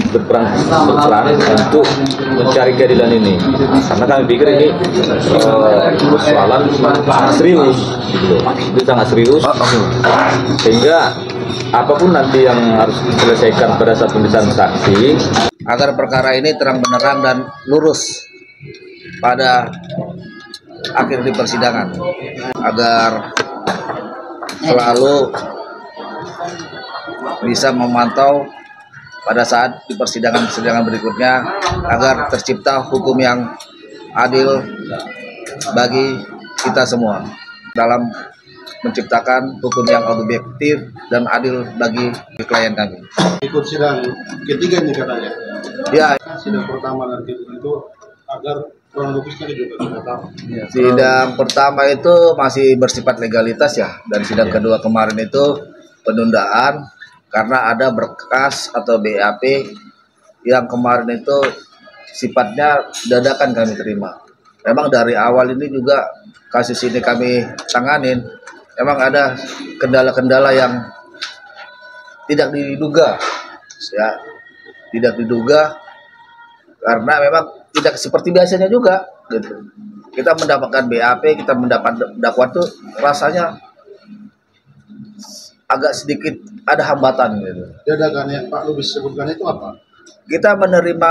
berperan untuk mencari keadilan ini, karena kami pikir ini persoalan sangat serius, gitu. Itu sangat serius, sehingga apapun nanti yang harus diselesaikan pada saat pemeriksaan saksi, agar perkara ini terang benderang dan lurus pada akhir di persidangan, agar selalu bisa memantau pada saat di persidangan berikutnya, agar tercipta hukum yang adil bagi kita semua dalam menciptakan hukum yang objektif dan adil bagi klien kami. Ikut sidang ketiga ini katanya. Ya, Sidang pertama dan kedua itu agar kronologisnya juga kita tahu. sidang pertama itu masih bersifat legalitas ya, dan sidang kedua kemarin itu penundaan karena ada berkas atau BAP yang kemarin itu sifatnya dadakan kami terima. Memang dari awal ini juga kasus ini kami tanganin, memang ada kendala-kendala yang tidak diduga, ya, tidak diduga karena memang tidak seperti biasanya juga, gitu. Kita mendapatkan BAP, kita mendapat dakwaan tuh rasanya agak sedikit ada hambatan, gitu. Dadakan yang Pak Lubis sebutkan itu apa? Kita menerima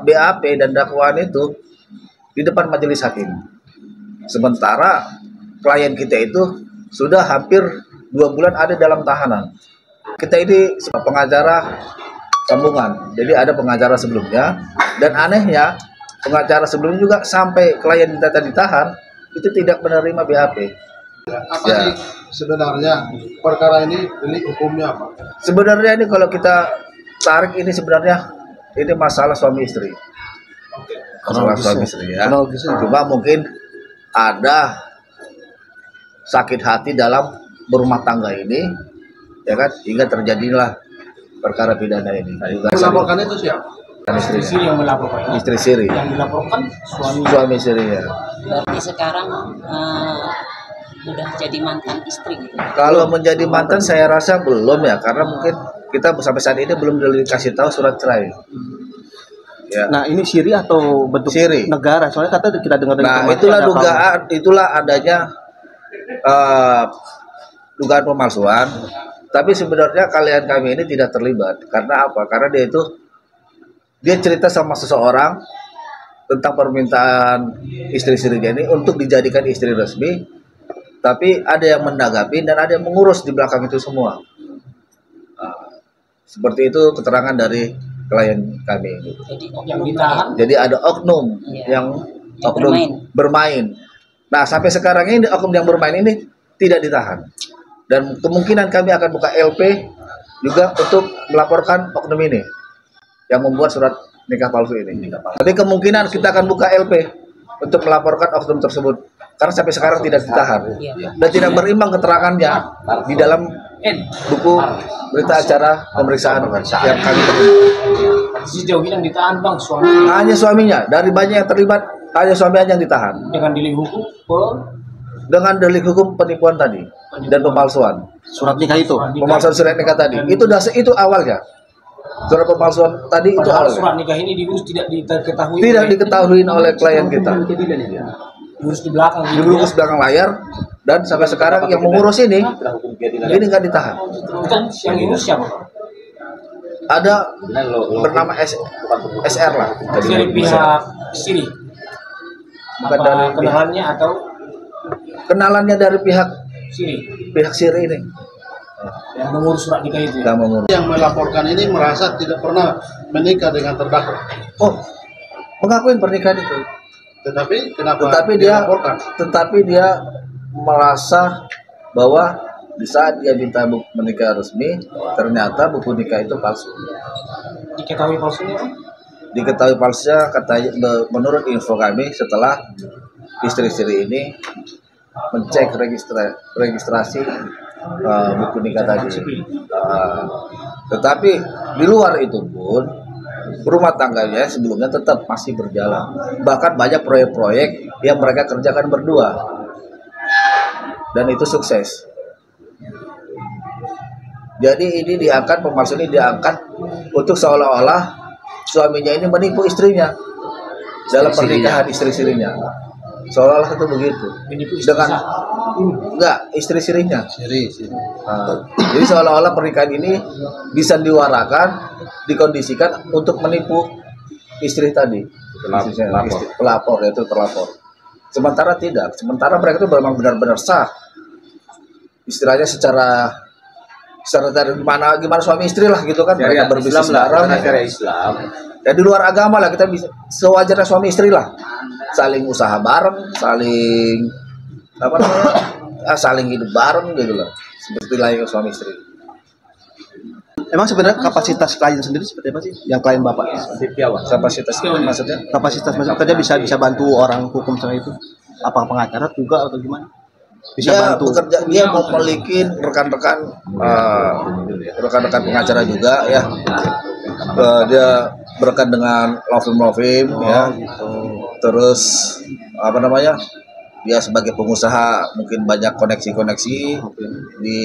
BAP dan dakwaan itu di depan majelis hakim. Sementara klien kita itu sudah hampir 2 bulan ada dalam tahanan. Kita ini pengacara sambungan, jadi ada pengacara sebelumnya, dan anehnya pengacara sebelumnya juga sampai klien kita tadi ditahan itu tidak menerima BAP. Apa Ya. sih sebenarnya perkara ini delik hukumnya apa? Sebenarnya ini kalau kita tarik ini sebenarnya ini masalah suami istri. Masalah suami istri ya. Cuma mungkin ada sakit hati dalam berumah tangga ini, ya kan, hingga terjadilah perkara pidana ini. Melaporkan itu siapa? Istri Istri yang melaporkan. Istri siri. Yang dilaporkan suami. Suami istrinya. Berarti sekarang udah jadi mantan istri gitu. Kalau menjadi mantan saya rasa belum ya, karena mungkin kita sampai saat ini belum dikasih tahu surat cerai. Ya. Nah, ini siri atau bentuk Siri. negara? Soalnya kata kita dengar dari Nah, informasi itulah ada dugaan, itulah adanya dugaan pemalsuan. Tapi sebenarnya klien kami ini tidak terlibat. Karena apa? Karena dia cerita sama seseorang tentang permintaan istri sirinya ini untuk dijadikan istri resmi. Tapi ada yang menanggapi dan ada yang mengurus di belakang itu semua. Nah, seperti itu keterangan dari klien kami. Jadi Yang ditahan. Jadi ada oknum Iya. yang Yang oknum bermain. Nah, sampai sekarang ini oknum yang bermain ini tidak ditahan. Dan kemungkinan kami akan buka LP juga untuk melaporkan oknum ini yang membuat surat nikah palsu ini. Tapi kemungkinan kita akan buka LP untuk melaporkan oknum tersebut karena sampai sekarang tidak ditahan dan tidak berimbang keterangannya di dalam buku berita acara pemeriksaan yang kami terima. Sejauh ini yang ditahan bang suami Hanya suaminya, dari banyak yang terlibat hanya suami aja yang ditahan dengan delik hukum dengan delik hukum penipuan tadi dan pemalsuan. surat nikah itu. Pemalsuan surat nikah tadi itu awalnya. Surat pemalsuan tadi itu Padahal awalnya. surat nikah ini diurus tidak diketahui. Tidak diketahui oleh klien kita. Diurus di belakang. gitu Dibungkus belakang layar dan sampai sekarang yang mengurus ini nggak ditahan. Bukan yang diurus siapa? Ada bernama SR lah. Dari pihak istri. Bukan Apa dari pihak, kenalannya atau kenalannya dari pihak siri ini. yang mengurus surat nikah itu. Nggak mengurus. Yang melaporkan ini merasa tidak pernah menikah dengan terdakwa. Oh, mengakuin pernikahan itu. Tetapi kenapa Tetapi dia merasa bahwa di saat dia minta buku menikah resmi, ternyata buku nikah itu palsu. Diketahui palsunya kan? Diketahui palsunya katanya menurut info kami setelah istri-istri ini mencek registrasi buku nikah tadi. Tetapi di luar itu pun rumah tangganya sebelumnya tetap masih berjalan. Bahkan banyak proyek-proyek yang mereka kerjakan berdua. Dan itu sukses. Jadi ini diangkat, pemalsu ini diangkat untuk seolah-olah suaminya ini menipu istrinya dalam pernikahan istri sirinya. Seolah-olah itu begitu. Menipu istri Dengan sah. enggak istri sirinya. Jadi seolah-olah pernikahan ini bisa diwarakan, dikondisikan untuk menipu istri tadi. Pelapor yaitu terlapor. Sementara tidak. Sementara mereka itu memang benar-benar sah. Istilahnya secara dari gimana suami istri lah gitu kan, mereka berbisnis bareng Syariat Islam. ya di luar agama lah, kita bisa sewajarnya suami istri lah, saling usaha bareng, saling apa namanya, saling hidup bareng gitu loh, seperti layaknya suami istri. Emang sebenarnya kapasitas klien sendiri seperti apa sih? Yang klien bapak? Kapasitas maksudnya Kapasitas maksudnya kerja bisa bantu orang hukum sama itu? Apa pengacara juga atau gimana? Bisa dia bantu. bekerja, dia memiliki rekan-rekan pengacara juga ya. Dia berrekan dengan law firm ya. Terus apa namanya, dia sebagai pengusaha mungkin banyak koneksi-koneksi di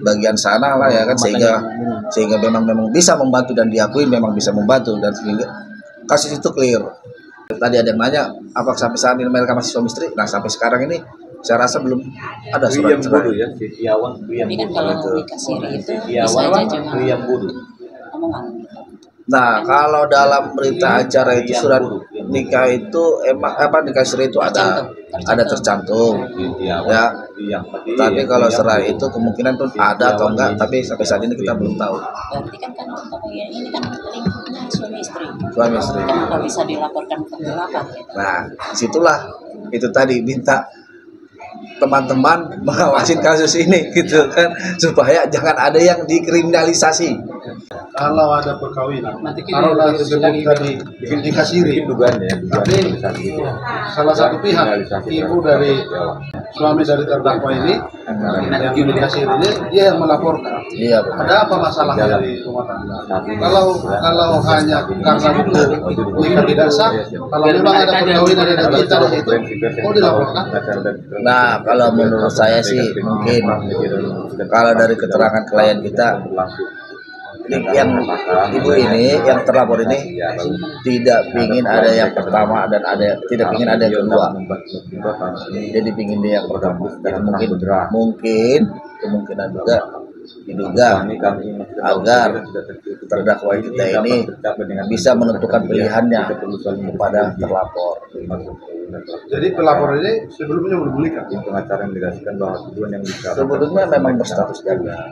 bagian sana lah ya kan, sehingga memang bisa membantu dan diakui memang bisa membantu, dan sehingga kasus itu clear. Tadi ada yang nanya apakah sampai saat ini mereka masih suami istri. Nah sampai sekarang ini saya rasa belum ada surat cerai. Ya, Setiawan, Tapi kan kalau nikah siri itu bisa aja cuma omongan. Nah kalau dalam berita acara itu surat nikah itu nikah siri itu ada tercantum ya. Tapi kalau cerai itu kemungkinan pun ada atau enggak, tapi sampai saat ini kita belum tahu. Berarti kan ini kan lingkupnya suami istri. Suami istri. Kenapa bisa dilaporkan ke pelapor? Nah disitulah itu tadi minta teman-teman mengawasin kasus ini gitu kan, supaya jangan ada yang dikriminalisasi. Kalau ada perkawinan, taruhlah disebut tadi nikah siri, tapi salah satu pihak, ibu dari suami dari terdakwa ini yang nikah siri ini, dia yang melaporkan. Iya benar. Ada apa masalah dari rumah tangga? Kalau hanya karena itu nikah tidak sah, kalau memang ada perkawinan yang kita di situ, mau dilaporkan? Nah kalau menurut saya sih mungkin kalau dari keterangan klien kita, ini yang ibu ini yang terlapor ini tidak ingin ada yang pertama dan tidak ingin ada yang kedua, jadi ingin dia yang pertama. Dan mungkin kemungkinan juga diduga agar terdakwa kita ini bisa menentukan pilihannya kepada terlapor. Jadi pelapor ini sebelumnya belum menikah. Pengacara yang menjelaskan bahwa tujuan yang Sebelumnya memang berstatus ganda.